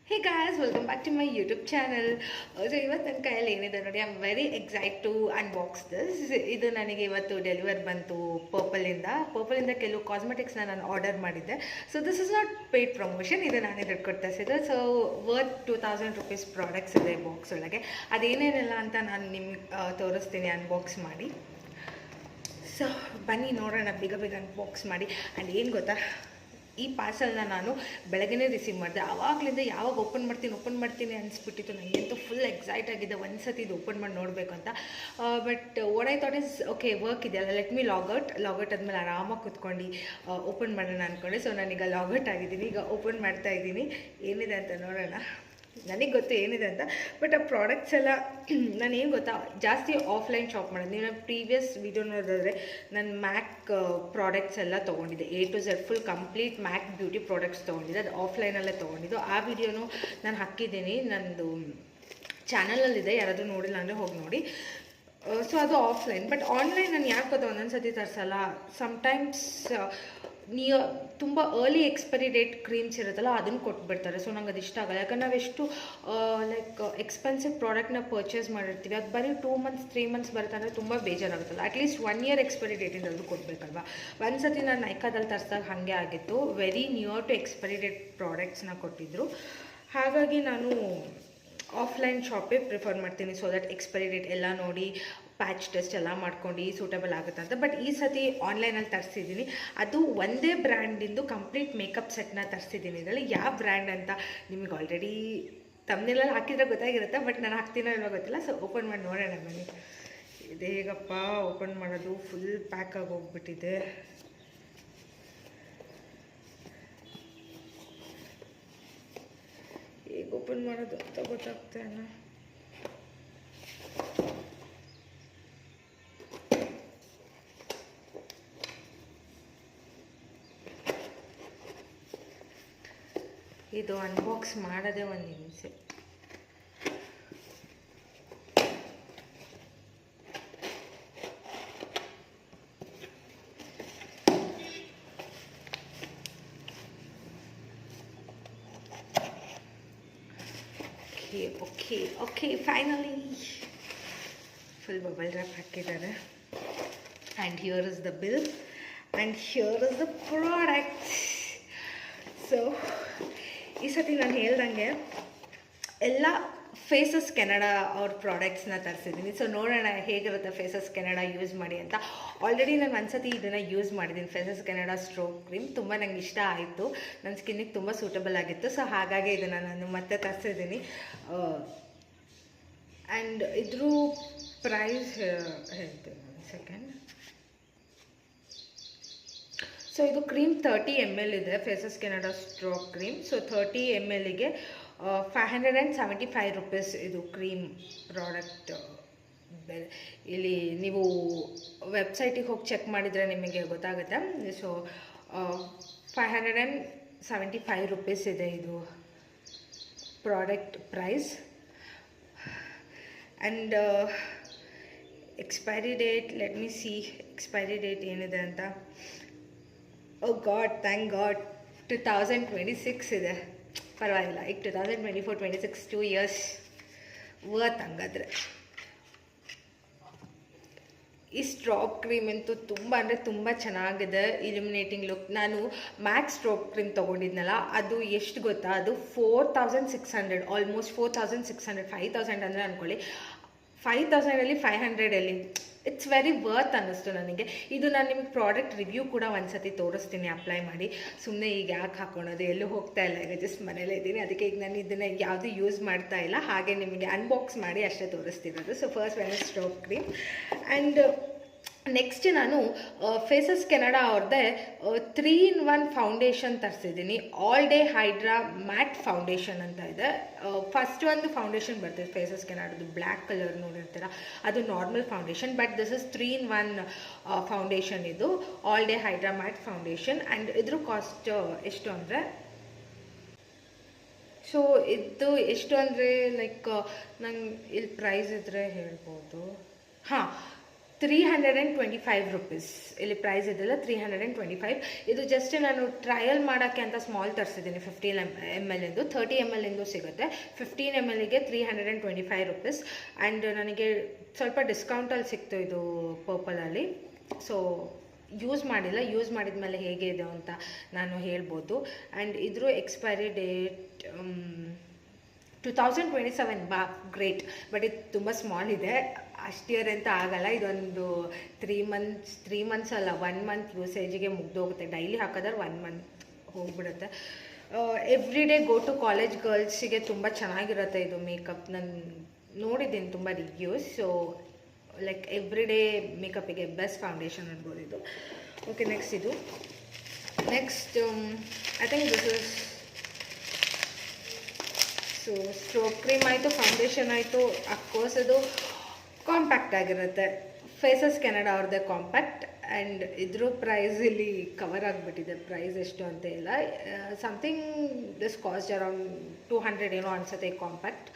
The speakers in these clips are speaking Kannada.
Hey guys, welcome back to my YouTube channel. So ಇವತ್ತು ನನ್ನ ಕೈಯಲ್ಲಿ ಏನಿದೆ ನೋಡಿ, I am very excite to unbox this. ಇದು ನನಗೆ ಇವತ್ತು ಡೆಲಿವರ್ ಬಂತು ಪರ್ಪಲಿಂದ ಕೆಲವು ಕಾಸ್ಮೆಟಿಕ್ಸ್ನ ನಾನು ಆರ್ಡರ್ ಮಾಡಿದ್ದೆ. So this is not paid promotion, ಇದು ನಾನೇ ದುಡ್ಡು ಕೊಡ್ತಾಯಿದ್ದೆ. ಸೊ ವರ್ತ್ ₹2000 ಪ್ರಾಡಕ್ಟ್ಸ್ ಇದೆ ಬಾಕ್ಸ್ ಒಳಗೆ. ಅದೇನೇನಿಲ್ಲ ಅಂತ ನಾನು ನಿಮ್ಗೆ ತೋರಿಸ್ತೀನಿ ಅನ್ಬಾಕ್ಸ್ ಮಾಡಿ. ಸೊ ಬನ್ನಿ ನೋಡೋಣ ಬೇಗ ಅನ್ಬಾಕ್ಸ್ ಮಾಡಿ. ಆ್ಯಂಡ್ ಏನು ಗೊತ್ತಾ, ಈ ಪಾರ್ಸಲ್ನ ನಾನು ಬೆಳಗ್ಗೆ ರಿಸೀವ್ ಮಾಡಿದೆ. ಆವಾಗಲಿಂದ ಯಾವಾಗ ಓಪನ್ ಮಾಡ್ತೀನಿ ಅನಿಸ್ಬಿಟ್ಟಿತ್ತು. ನನಗಂತೂ ಫುಲ್ ಎಕ್ಸೈಟ್ ಆಗಿದೆ ಒಂದು ಸತಿ ಇದು ಓಪನ್ ಮಾಡಿ ನೋಡಬೇಕು ಅಂತ. But what I thought is okay, work ಇದೆಯಲ್ಲ, ಲೆಟ್ ಮಿ ಲಾಗೌಟ್ ಆದಮೇಲೆ ಆರಾಮಾಗಿ ಕೂತ್ಕೊಂಡು ಓಪನ್ ಮಾಡೋಣ ಅಂದ್ಕೊಂಡೆ. ಸೊ ನಾನೀಗ ಲಾಗೌಟ್ ಆಗಿದ್ದೀನಿ, ಈಗ ಓಪನ್ ಮಾಡ್ತಾ ಇದ್ದೀನಿ. ಏನಿದೆ ಅಂತ ನೋಡೋಣ. ನನಗೆ ಗೊತ್ತು ಏನಿದೆ ಅಂತ, ಬಟ್ ಆ ಪ್ರಾಡಕ್ಟ್ಸ್ ಎಲ್ಲ ನಾನು ಏನು ಗೊತ್ತಾ, ಜಾಸ್ತಿ ಆಫ್ಲೈನ್ ಶಾಪ್ ಮಾಡೋದು. ನೀವು ನನ್ನ ಪ್ರೀವಿಯಸ್ ವೀಡಿಯೋ ನೋಡಿದ್ರೆ ನಾನು ಮ್ಯಾಕ್ ಪ್ರಾಡಕ್ಟ್ಸ್ ಎಲ್ಲ ತೊಗೊಂಡಿದ್ದೆ, A to Z full complete MAC beauty products ತೊಗೊಂಡಿದ್ದೆ. ಅದು ಆಫ್ಲೈನಲ್ಲೇ ತೊಗೊಂಡಿದ್ದು. ಆ ವಿಡಿಯೋನು ನಾನು ಹಾಕಿದ್ದೀನಿ, ನನ್ನದು ಚಾನಲಲ್ಲಿದೆ, ಯಾರಾದರೂ ನೋಡಿಲ್ಲ ಅಂದರೆ ಹೋಗಿ ನೋಡಿ. ಸೊ ಅದು ಆಫ್ಲೈನ್. ಬಟ್ ಆನ್ಲೈನ್ ನಾನು ಯಾಕೆ ಗೊತ್ತಾ ಒಂದೊಂದು ಸತಿ ತರಿಸಲ್ಲ. ಸಮ್ಟೈಮ್ಸ್ ನೀವು ತುಂಬ ಅರ್ಲಿ ಎಕ್ಸ್ಪೈರಿ ಡೇಟ್ ಕ್ರೀಮ್ಸ್ ಇರುತ್ತಲ್ಲ, ಅದನ್ನು ಕೊಟ್ಬಿಡ್ತಾರೆ. ಸೊ ನಂಗೆ ಅದು ಇಷ್ಟ ಆಗಲ್ಲ. ಯಾಕಂದ್ರೆ ನಾವೆಷ್ಟು ಲೈಕ್ ಎಕ್ಸ್ಪೆನ್ಸಿವ್ ಪ್ರಾಡಕ್ಟ್ನ ಪರ್ಚೇಸ್ ಮಾಡಿರ್ತೀವಿ, ಅದು ಬರೀ 2 months 3 months ಬರುತ್ತೆ ಅಂದರೆ ತುಂಬ ಬೇಜಾರಾಗುತ್ತಲ್ಲ. ಅಟ್ಲೀಸ್ಟ್ 1 year ಎಕ್ಸ್ಪೈರಿ ಡೇಟಿಂದ ಅದು ಕೊಡಬೇಕಲ್ವ. ಒಂದು ಸತಿ ನಾನು ನೈಕಾದಲ್ಲಿ ತರಿಸಿದಾಗ ಹಾಗೆ ಆಗಿತ್ತು. Very near to expiry date ಪ್ರಾಡಕ್ಟ್ಸ್ನ ಕೊಟ್ಟಿದ್ದರು. ಹಾಗಾಗಿ ನಾನು ಆಫ್ಲೈನ್ ಶಾಪೇ ಪ್ರಿಫರ್ ಮಾಡ್ತೀನಿ. ಸೊ ದಟ್ ಎಕ್ಸ್ಪೈರಿ ಡೇಟ್ ಎಲ್ಲ ನೋಡಿ, ಪ್ಯಾಚ್ ಟೆಸ್ಟ್ ಎಲ್ಲ ಮಾಡ್ಕೊಂಡು ಸೂಟಬಲ್ ಆಗುತ್ತೆ ಅಂತ. ಬಟ್ ಈ ಸತಿ ಆನ್ಲೈನಲ್ಲಿ ತರಿಸಿದ್ದೀನಿ. ಅದು ಒಂದೇ ಬ್ರ್ಯಾಂಡಿಂದು ಕಂಪ್ಲೀಟ್ ಮೇಕಪ್ ಸೆಟ್ನ ತರಿಸಿದ್ದೀನಿ. ಇದರಲ್ಲಿ ಯಾವ ಬ್ರ್ಯಾಂಡ್ ಅಂತ ನಿಮಗೆ ಆಲ್ರೆಡಿ ತಮ್ಮನೆಲ್ಲ ಹಾಕಿದ್ರೆ ಗೊತ್ತಾಗಿರುತ್ತೆ, ಬಟ್ ನಾನು ಹಾಕ್ತೀನೋ ಇಲ್ವೋ ಗೊತ್ತಿಲ್ಲ. ಸೊ ಓಪನ್ ಮಾಡಿ ನೋಡೋಣ ಬನ್ನಿ. ಇದು ಹೇಗಪ್ಪ ಓಪನ್ ಮಾಡೋದು, ಫುಲ್ ಪ್ಯಾಕ್ ಆಗಿ ಹೋಗ್ಬಿಟ್ಟಿದೆ. ಹೇಗೆ ಓಪನ್ ಮಾಡೋದು ಅಂತ ಗೊತ್ತಾಗ್ತಾ ಇಲ್ಲ. ಇದು ಅನ್ಬಾಕ್ಸ್ ಮಾಡೋದೇ ಒಂದು ಹಿಂಸೆ. Okay finally full bubble wrap ಹಾಕಿದ್ದಾರೆ. And here is the bill and here is the product. So ಈ ಸತಿ ನಾನು ಹೇಳ್ದಂಗೆ ಎಲ್ಲ ಫೇಸಸ್ ಕೆನಡಾ ಅವ್ರ ಪ್ರಾಡಕ್ಟ್ಸ್ನ ತರಿಸಿದ್ದೀನಿ. ಸೊ ನೋಡೋಣ ಹೇಗಿರುತ್ತೆ ಫೇಸಸ್ ಕೆನಡಾ ಯೂಸ್ ಮಾಡಿ ಅಂತ. ಆಲ್ರೆಡಿ ನಾನು ಒಂದು ಸತಿ ಇದನ್ನು ಯೂಸ್ ಮಾಡಿದ್ದೀನಿ, ಫೇಸಸ್ ಕೆನಡಾ ಸ್ಟ್ರೋಕ್ ಕ್ರೀಮ್. ತುಂಬ ನಂಗೆ ಇಷ್ಟ ಆಯಿತು, ನನ್ನ ಸ್ಕಿನ್ನಿಗೆ ತುಂಬ ಸೂಟಬಲ್ ಆಗಿತ್ತು. ಸೊ ಹಾಗಾಗಿ ಇದನ್ನು ನಾನು ಮತ್ತೆ ತರಿಸಿದ್ದೀನಿ. ಆ್ಯಂಡ್ ಇದ್ರ ಪ್ರೈಸ್ ಹೇಳ್ತೀನಿ ಒಂದು ಸೆಕೆಂಡ್. ಸೊ ಇದು ಕ್ರೀಮ್ 30 ml ಇದೆ, Faces Canada strobe cream. So 30 mlಗೆ ₹575 ಇದು ಕ್ರೀಮ್ ಪ್ರಾಡಕ್ಟ್ ಬೆಲೆ. ಇಲ್ಲಿ ನೀವು ವೆಬ್ಸೈಟಿಗೆ ಹೋಗಿ ಚೆಕ್ ಮಾಡಿದರೆ ನಿಮಗೆ ಗೊತ್ತಾಗುತ್ತೆ. ಸೊ ₹575 ಇದೆ ಇದು product price. And expiry date, let me see expiry date ಏನಿದೆ ಅಂತ. ಓ ಗಾಡ್, ಥ್ಯಾಂಕ್ ಗಾಡ್, 2026 ಇದೆ. ಪರವಾಗಿಲ್ಲ, ಈಗ 2024-26 2 years ವರ್ತ್. ಹಂಗಾದ್ರೆ ಈ ಸ್ಟ್ರಾಪ್ ಕ್ರೀಮ್ ಅಂತೂ ತುಂಬ ಅಂದರೆ ತುಂಬ ಚೆನ್ನಾಗಿದೆ, ಇಲ್ಯುಮಿನೇಟಿಂಗ್ ಲುಕ್. ನಾನು ಮ್ಯಾಕ್ಸ್ ಸ್ಟ್ರಾಪ್ ಕ್ರೀಮ್ ತೊಗೊಂಡಿದ್ನಲ್ಲ, ಅದು ಎಷ್ಟು ಗೊತ್ತಾ, ಅದು 4600, ಆಲ್ಮೋಸ್ಟ್ 4600, 5000 ಅಂದರೆ ಅಂದ್ಕೊಳ್ಳಿ. 5000ಅಲ್ಲಿ 500 ಇಟ್ಸ್ ವೆರಿ ವರ್ತ್ ಅನ್ನಿಸ್ತು ನನಗೆ. ಇದು ನಾನು ನಿಮಗೆ ಪ್ರಾಡಕ್ಟ್ ರಿವ್ಯೂ ಕೂಡ ಒಂದು ಸತಿ ತೋರಿಸ್ತೀನಿ ಅಪ್ಲೈ ಮಾಡಿ. ಸುಮ್ಮನೆ ಈಗ ಯಾಕೆ ಹಾಕೊಳ್ಳೋದು, ಎಲ್ಲೂ ಹೋಗ್ತಾ ಇಲ್ಲ, ಈಗ ಜಸ್ಟ್ ಮನೇಲೇ ಇದ್ದೀನಿ. ಅದಕ್ಕೆ ಈಗ ನಾನು ಇದನ್ನು ಯಾವುದೂ ಯೂಸ್ ಮಾಡ್ತಾ ಇಲ್ಲ, ಹಾಗೆ ನಿಮಗೆ ಅನ್ಬಾಕ್ಸ್ ಮಾಡಿ ಅಷ್ಟೇ ತೋರಿಸ್ತಿರೋದು. So first one stroke cream. And next ನಾನು ಫೇಸಸ್ ಕೆನಡಾ ಅವ್ರದ್ದೇ 3-in-1 ಫೌಂಡೇಶನ್ ತರಿಸಿದ್ದೀನಿ. All day hydra matte foundation ಅಂತ ಇದೆ. ಫಸ್ಟ್ ಒಂದು ಫೌಂಡೇಶನ್ ಬರ್ತದೆ ಫೇಸಸ್ ಕೆನಡಾದು, ಬ್ಲ್ಯಾಕ್ ಕಲರ್ ನೋಡಿರ್ತೀರ, ಅದು normal foundation. But this is 3-in-1 foundation. ಇದು all day hydra matte foundation. And ಇದ್ರ ಕಾಸ್ಟ್ ಎಷ್ಟು ಅಂದರೆ, ಸೊ ಇದು ಎಷ್ಟು ಅಂದರೆ ಲೈಕ್ ನಂಗೆ ಇಲ್ಲಿ ಪ್ರೈಸ್ ಇದ್ದರೆ ಹೇಳ್ಬೋದು. ಹಾಂ, 325 ರುಪೀಸ್. ಇಲ್ಲಿ ಪ್ರೈಸ್ ಇದೆಲ್ಲ 325. ಇದು ಜಸ್ಟ್ ನಾನು ಟ್ರಯಲ್ ಮಾಡೋಕ್ಕೆ ಅಂತ ಸ್ಮಾಲ್ ತರಿಸಿದ್ದೀನಿ 15 ml ಎಂದು. 30 ml ಎಂದು ಸಿಗುತ್ತೆ. 15 mlಗೆ 325 ರುಪೀಸ್. ಆ್ಯಂಡ್ ನನಗೆ ಸ್ವಲ್ಪ ಡಿಸ್ಕೌಂಟಲ್ಲಿ ಸಿಕ್ತು ಇದು ಪರ್ಪಲಲ್ಲಿ. ಸೊ ಯೂಸ್ ಮಾಡಿಲ್ಲ, ಯೂಸ್ ಮಾಡಿದ ಮೇಲೆ ಹೇಗೆ ಇದೆ ಅಂತ ನಾನು ಹೇಳ್ಬೋದು. ಆ್ಯಂಡ್ ಇದ್ರ ಎಕ್ಸ್ಪೈರಿ ಡೇಟ್ 2027. ಗ್ರೇಟ್. ಬಟ್ ಇದು ತುಂಬ ಸ್ಮಾಲ್ ಇದೆ, ಅಷ್ಟು ಇಯರ್ ಅಂತ ಆಗಲ್ಲ. ಇದೊಂದು 3 ಮಂತ್ಸ್ ಅಲ್ಲ, 1 ಮಂತ್ ಯೂಸೇಜಿಗೆ ಮುಗ್ದೋಗುತ್ತೆ. ಡೈಲಿ ಹಾಕಿದ್ರೆ 1 ಮಂತ್ ಹೋಗ್ಬಿಡುತ್ತೆ. Every day go to college ಗರ್ಲ್ಸಿಗೆ ತುಂಬ ಚೆನ್ನಾಗಿರುತ್ತೆ ಇದು ಮೇಕಪ್. ನಾನು ನೋಡಿದ್ದೀನಿ ತುಂಬ reviews. So like every day ಮೇಕಪ್ಪಿಗೆ ಬೆಸ್ಟ್ ಫೌಂಡೇಶನ್ ಅನ್ಬೋದು ಇದು. ಓಕೆ, ನೆಕ್ಸ್ಟ್ ಇದು. Next I think this is so stroke cream ಆಯಿತು, ಫೌಂಡೇಶನ್ ಆಯಿತು. ಅಫ್ಕೋರ್ಸ್ ಅದು ಕಾಂಪ್ಯಾಕ್ಟ್ ಆಗಿರುತ್ತೆ. ಫೇಸಸ್ ಕೆನಡಾ ಅವ್ರದ್ದೇ ಕಾಂಪ್ಯಾಕ್ಟ್. ಆ್ಯಂಡ್ ಇದ್ರ ಪ್ರೈಸ್ ಇಲ್ಲಿ ಕವರ್ ಆಗಿಬಿಟ್ಟಿದೆ, ಪ್ರೈಸ್ ಎಷ್ಟು ಅಂತ ಇಲ್ಲ. ಸಮಥಿಂಗ್ ದಿಸ್ ಕಾಸ್ಟ್ ಅರೌಂಡ್ 200 ಏನೋ ಅನಿಸುತ್ತೆ ಈ ಕಾಂಪ್ಯಾಕ್ಟ್.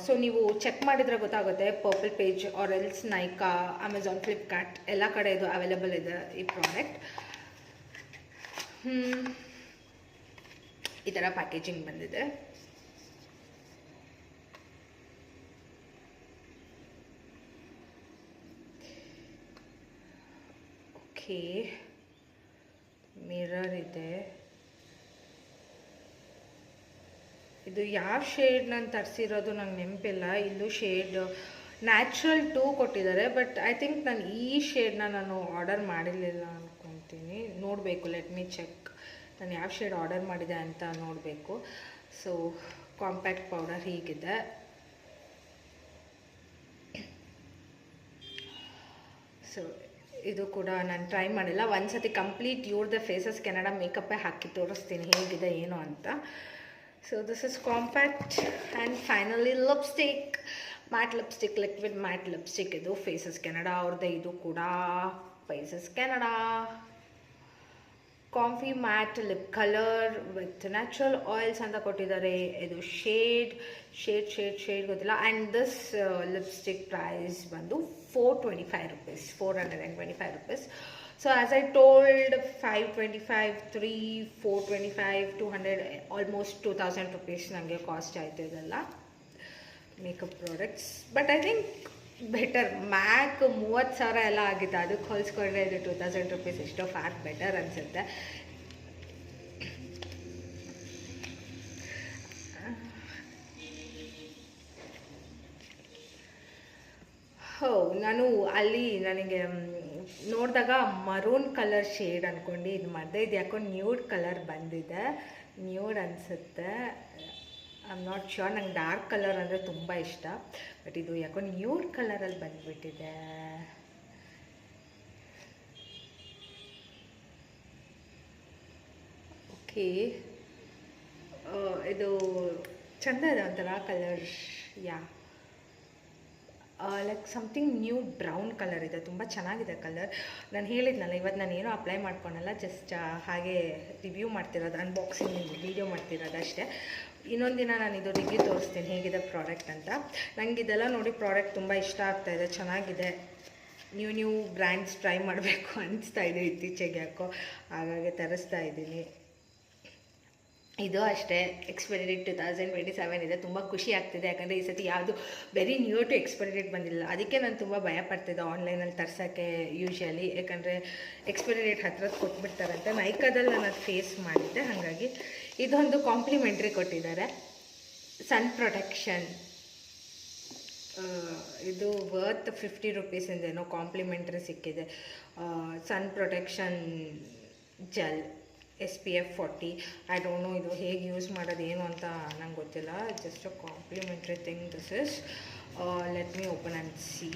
ಸೊ ನೀವು ಚೆಕ್ ಮಾಡಿದರೆ ಗೊತ್ತಾಗುತ್ತೆ. Purplle page or else Nykaa, Amazon, Flipkart ಎಲ್ಲ ಕಡೆ ಇದು ಅವೈಲೇಬಲ್ ಇದೆ ಈ ಪ್ರಾಡಕ್ಟ್. ಈ ಥರ ಪ್ಯಾಕೇಜಿಂಗ್ ಬಂದಿದೆ. ಓಕೆ, ಮಿರರ್ ಇದೆ. ಇದು ಯಾವ ಶೇಡ್ ನಾನು ತರಿಸಿರೋದು ನಂಗೆ ನೆನಪಿಲ್ಲ. ಇಲ್ಲೂ ಶೇಡ್ ನ್ಯಾಚುರಲ್ 2 ಕೊಟ್ಟಿದ್ದಾರೆ. ಬಟ್ ಐ ಥಿಂಕ್ ನಾನು ಈ ಶೇಡ್ನ ನಾನು ಆರ್ಡರ್ ಮಾಡಿರಲಿಲ್ಲ ಅಂದ್ಕೊತೀನಿ. ನೋಡಬೇಕು, ಲೆಟ್ ಮೀ ಚೆಕ್. ನಾನು ಯಾವ ಶೇಡ್ ಆರ್ಡರ್ ಮಾಡಿದೆ ಅಂತ ನೋಡಬೇಕು. ಸೊ ಕಾಂಪ್ಯಾಕ್ಟ್ ಪೌಡರ್ ಹೀಗಿದೆ. ಸೊ ಇದು ಕೂಡ ನಾನು ಟ್ರೈ ಮಾಡಿಲ್ಲ. ಒಂದು ಸತಿ ಕಂಪ್ಲೀಟ್ ಇವ್ರದ್ದು ಫೇಸಸ್ ಕೆನಡಾ ಮೇಕಪ್ಪೇ ಹಾಕಿ ತೋರಿಸ್ತೀನಿ ಹೇಗಿದೆ ಏನು ಅಂತ. So this is compact. And finally lipstick, matte lipstick, liquid matte lipstick. ಇದು ಫೇಸಸ್ ಕೆನಡಾ ಅವ್ರದ್ದೇ. ಇದು ಕೂಡ Faces Canada comfy matte lip colour with natural oils ಅಂತ ಕೊಟ್ಟಿದ್ದಾರೆ. ಇದು ಶೇಡ್ ಗೊತ್ತಿಲ್ಲ. ಆ್ಯಂಡ್ ದಿಸ್ ಲಿಪ್ಸ್ಟಿಕ್ ಪ್ರೈಸ್ ಬಂದು 425 rupees, 425 rupees. So as I told, 525, 3, 425, 200, almost 2000 rupees ನನಗೆ ಕಾಸ್ಟ್ ಆಯಿತು ಇದೆಲ್ಲ makeup products. But I think better. MAC 30,000 ಎಲ್ಲ ಆಗಿತ್ತು, ಅದಕ್ಕೆ ಹೋಲಿಸ್ಕೊಂಡ್ರೆ ಇದು 2000 ರುಪೀಸ್ ಎಷ್ಟೋ ಫ್ಯಾಟ್ ಬೆಟರ್ ಅನಿಸುತ್ತೆ. ನಾನು ಅಲ್ಲಿ ನನಗೆ ನೋಡಿದಾಗ ಮರೂನ್ ಕಲರ್ ಶೇಡ್ ಅಂದ್ಕೊಂಡು ಇದು ಮಾಡಿದೆ. ಇದು ಯಾಕೋ ನ್ಯೂಡ್ ಕಲರ್ ಬಂದಿದೆ, ನ್ಯೂಡ್ ಅನಿಸುತ್ತೆ. I am not sure. ನಂಗೆ ಡಾರ್ಕ್ ಕಲರ್ ಅಂದರೆ ತುಂಬ ಇಷ್ಟ. ಬಟ್ ಇದು ಯಾಕೋ ನ್ಯೂಡ್ ಕಲರಲ್ಲಿ ಬಂದುಬಿಟ್ಟಿದೆ. ಓಕೆ, ಇದು ಚೆಂದ ಇದೆ ಒಂಥರ colour. Yeah, like something new brown colour ಇದೆ. ತುಂಬ ಚೆನ್ನಾಗಿದೆ ಕಲರ್. ನಾನು ಹೇಳಿದ್ನಲ್ಲ, ಇವತ್ತು ನಾನು ಏನೂ ಅಪ್ಲೈ ಮಾಡ್ಕೊಳಲ್ಲ, ಜಸ್ಟ್ ಹಾಗೆ ರಿವ್ಯೂ ಮಾಡ್ತಿರೋದು, ಅನ್ಬಾಕ್ಸಿಂಗ್ ವೀಡಿಯೋ ಮಾಡ್ತಿರೋದು ಅಷ್ಟೇ. ಇನ್ನೊಂದು ದಿನ ನಾನು ಇದು ರಿವ್ಯೂ ತೋರಿಸ್ತೀನಿ ಹೇಗಿದೆ ಪ್ರಾಡಕ್ಟ್ ಅಂತ. ನನಗೆ ಇದೆಲ್ಲ ನೋಡಿ ಪ್ರಾಡಕ್ಟ್ ತುಂಬ ಇಷ್ಟ ಆಗ್ತಾಯಿದೆ, ಚೆನ್ನಾಗಿದೆ. ನ್ಯೂ ಬ್ರ್ಯಾಂಡ್ಸ್ ಟ್ರೈ ಮಾಡಬೇಕು ಅನಿಸ್ತಾ ಇದೆ ಇತ್ತೀಚೆಗೆ ಯಾಕೋ, ಹಾಗಾಗಿ ತರಿಸ್ತಾ ಇದ್ದೀನಿ. ಇದು ಅಷ್ಟೇ ಎಕ್ಸ್ಪೈರಿ ಡೇಟ್ 2027 ಇದೆ. ತುಂಬ ಖುಷಿ ಆಗ್ತಿದೆ, ಯಾಕಂದರೆ ಈ ಸತಿ ಯಾವುದು very new to expiry date ಬಂದಿಲ್ಲ. ಅದಕ್ಕೆ ನಾನು ತುಂಬ ಭಯಪಡ್ತಿದ್ದೆ ಆನ್ಲೈನಲ್ಲಿ ತರ್ಸೋಕ್ಕೆ ಯೂಶ್ವಲಿ, ಯಾಕಂದರೆ ಎಕ್ಸ್ಪೈರಿ ಡೇಟ್ ಹತ್ತಿರದ್ದು ಕೊಟ್ಬಿಡ್ತಾರಂತೆ. ನೈಕಾದಲ್ಲಿ ನಾನು ಅದು ಫೇಸ್ ಮಾಡಿದ್ದೆ, ಹಾಗಾಗಿ ಇದೊಂದು ಕಾಂಪ್ಲಿಮೆಂಟ್ರಿ ಕೊಟ್ಟಿದ್ದಾರೆ. ಸನ್ ಪ್ರೊಟೆಕ್ಷನ್, ಇದು ವರ್ತ್ 50 ರುಪೀಸಿಂದೇನೋ ಕಾಂಪ್ಲಿಮೆಂಟ್ರಿ ಸಿಕ್ಕಿದೆ. Sun protection gel SPF 40. I don't know ಇದು ಹೇಗೆ ಯೂಸ್ ಮಾಡೋದು ಏನು ಅಂತ ನಂಗೆ ಗೊತ್ತಿಲ್ಲ. Just a complimentary thing this is. Let me open and see.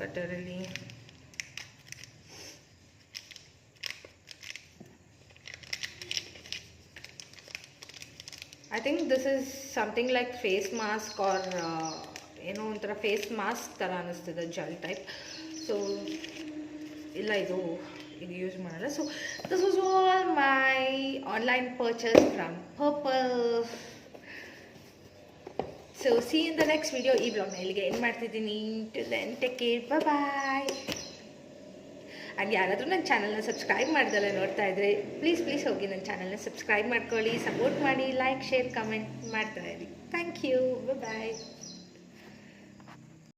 ಕಟರಲ್ಲಿ I think this is something like face mask or ಏನೋ ಒಂಥರ ಫೇಸ್ ಮಾಸ್ಕ್ ಥರ ಅನ್ನಿಸ್ತಿದೆ, ಜೆಲ್ ಟೈಪ್. ಸೊ ಇಲ್ಲ, ಇದು ಯೂಸ್ ಮಾಡಲ್ಲ. So this was all my online purchase from Purplle. So see in the next video. ಈ ಬ್ಲಾಗ್ನ ಇಲ್ಲಿಗೆ ಏನು ಮಾಡ್ತಿದ್ದೀನಿ. To then take care, bye. And ಯಾರಾದರೂ ನನ್ನ ಚಾನಲ್ನ ಸಬ್ಸ್ಕ್ರೈಬ್ ಮಾಡ್ದಲ್ಲ ನೋಡ್ತಾ ಇದ್ದರೆ ಪ್ಲೀಸ್ ಹೋಗಿ ನನ್ನ ಚಾನಲ್ನ ಸಬ್ಸ್ಕ್ರೈಬ್ ಮಾಡ್ಕೊಳ್ಳಿ, ಸಪೋರ್ಟ್ ಮಾಡಿ, ಲೈಕ್, ಶೇರ್, ಕಮೆಂಟ್ ಮಾಡ್ತಾ ಇರಿ. Thank you, bye.